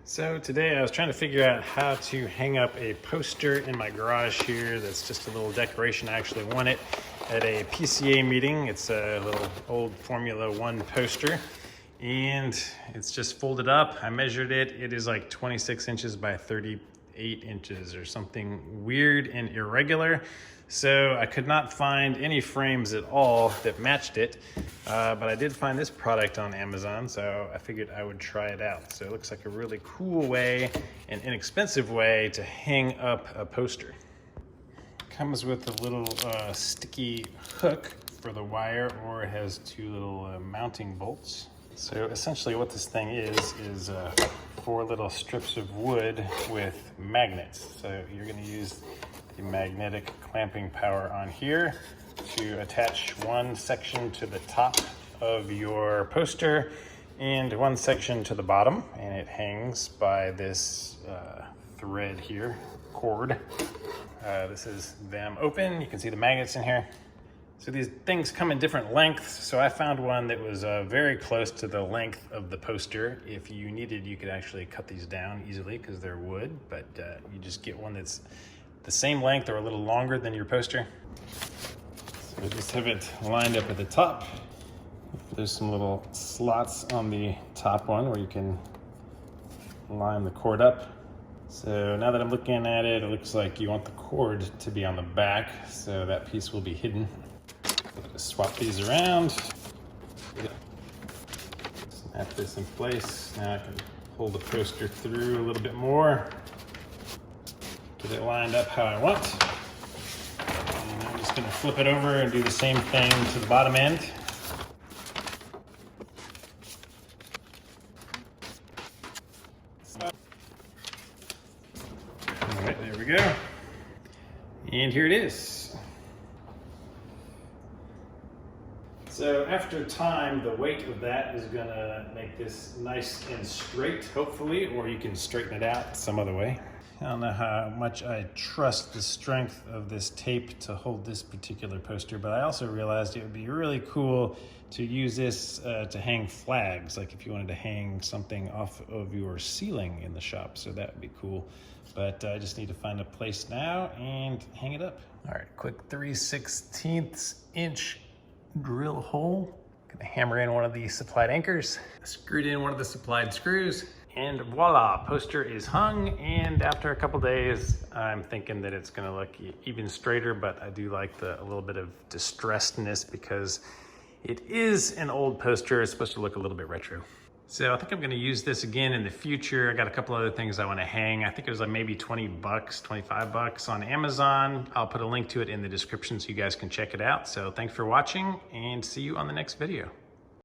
So today I was trying to figure out how to hang up a poster in my garage here that's just a little decoration. I actually won it at a PCA meeting. It's a little old Formula One poster and it's just folded up. I measured it. It is like 26 inches by 38 inches or something weird and irregular. So I could not find any frames at all that matched it, but I did find this product on Amazon, so I figured I would try it out. So it looks like a really cool way and inexpensive way to hang up a poster. It comes with a little sticky hook for the wire, or it has two little mounting bolts. So essentially what this thing is 4 little strips of wood with magnets. So you're going to use the magnetic clamping power on here to attach one section to the top of your poster and one section to the bottom, and it hangs by this thread here, cord. This is them open. You can see the magnets in here. So these things come in different lengths. So I found one that was very close to the length of the poster. If you needed, you could actually cut these down easily because they're wood, but you just get one that's the same length or a little longer than your poster. So just have it lined up at the top. There's some little slots on the top one where you can line the cord up. So now that I'm looking at it, it looks like you want the cord to be on the back, so that piece will be hidden. Just swap these around. Snap this in place. Now I can pull the poster through a little bit more. Get it lined up how I want. And I'm just going to flip it over and do the same thing to the bottom end. All right, there we go. And here it is. So after time, the weight of that is going to make this nice and straight, hopefully, or you can straighten it out some other way. I don't know how much I trust the strength of this tape to hold this particular poster, but I also realized it would be really cool to use this to hang flags, like if you wanted to hang something off of your ceiling in the shop. So that would be cool. But I just need to find a place now and hang it up. All right, quick 3/16 inch drill hole. Gonna hammer in one of the supplied anchors, screwed in one of the supplied screws, and voila, poster is hung. And after a couple days, I'm thinking that it's gonna look even straighter, but I do like a little bit of distressedness because it is an old poster. It's supposed to look a little bit retro. So I think I'm gonna use this again in the future. I got a couple other things I wanna hang. I think it was like maybe 20 bucks, 25 bucks on Amazon. I'll put a link to it in the description so you guys can check it out. So thanks for watching and see you on the next video.